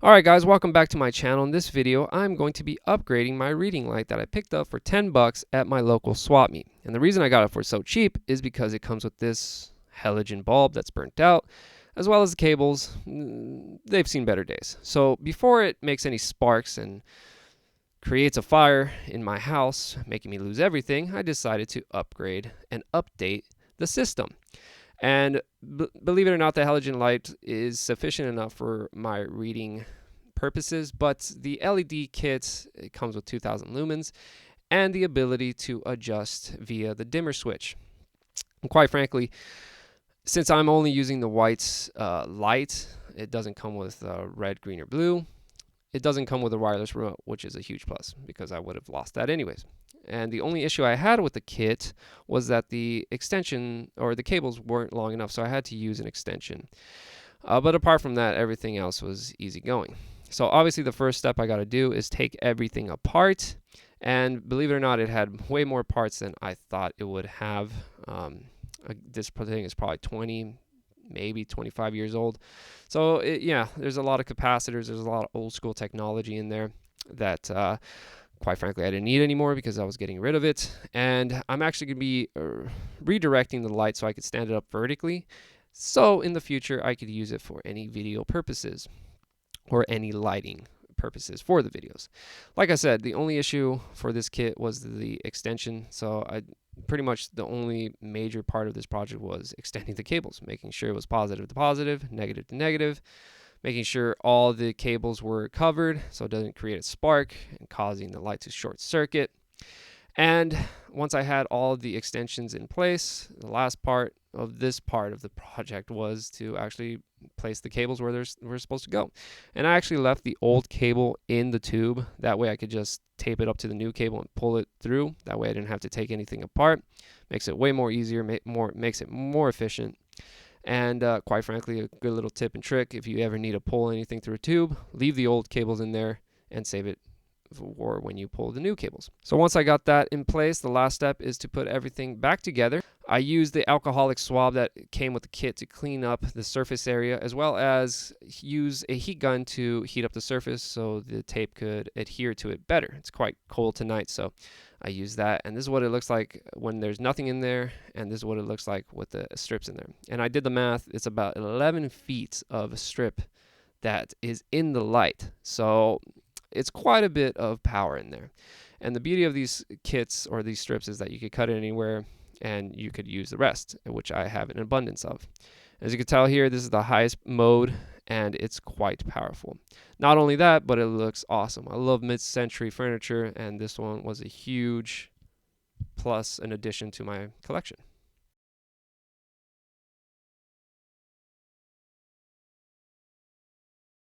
Alright guys, welcome back to my channel. In this video, I'm going to be upgrading my reading light that I picked up for 10 bucks at my local swap meet. And the reason I got it for so cheap is because it comes with this halogen bulb that's burnt out, as well as the cables. They've seen better days. So before it makes any sparks and creates a fire in my house, making me lose everything, I decided to upgrade and update the system. And believe it or not, the halogen light is sufficient enough for my reading purposes, but the LED kit, it comes with 2000 lumens and the ability to adjust via the dimmer switch. And quite frankly, since I'm only using the white light, it doesn't come with red, green, or blue. It doesn't come with a wireless remote, which is a huge plus because I would have lost that anyways. And the only issue I had with the kit was that the extension or the cables weren't long enough, so I had to use an extension. But apart from that, everything else was easy going. So obviously the first step I got to do is take everything apart. And believe it or not, it had way more parts than I thought it would have. This thing is probably 20, maybe 25 years old. So yeah, there's a lot of capacitors. There's a lot of old school technology in there that quite frankly, I didn't need anymore because I was getting rid of it. And I'm actually going to be redirecting the light so I could stand it up vertically. So in the future, I could use it for any video purposes or any lighting purposes for the videos. Like I said, the only issue for this kit was the extension. So pretty much the only major part of this project was extending the cables, making sure it was positive to positive, negative to negative, making sure all the cables were covered so it doesn't create a spark and causing the light to short circuit. And once I had all of the extensions in place, the last part of this part of the project was to actually place the cables where they're supposed to go. And I actually left the old cable in the tube. That way I could just tape it up to the new cable and pull it through. That way I didn't have to take anything apart. Makes it way more easier, makes it more efficient. And quite frankly, a good little tip and trick, if you ever need to pull anything through a tube, leave the old cables in there and save it for when you pull the new cables. So once I got that in place, the last step is to put everything back together. I used the alcoholic swab that came with the kit to clean up the surface area, as well as use a heat gun to heat up the surface so the tape could adhere to it better. It's quite cold tonight, so I use that, and this is what it looks like when there's nothing in there, and this is what it looks like with the strips in there. And I did the math. It's about 11 feet of strip that is in the light, so it's quite a bit of power in there. And the beauty of these kits or these strips is that you could cut it anywhere and you could use the rest, which I have an abundance of. As you can tell here, this is the highest mode and it's quite powerful. Not only that, but it looks awesome. I love mid-century furniture, and this one was a huge plus, an addition to my collection.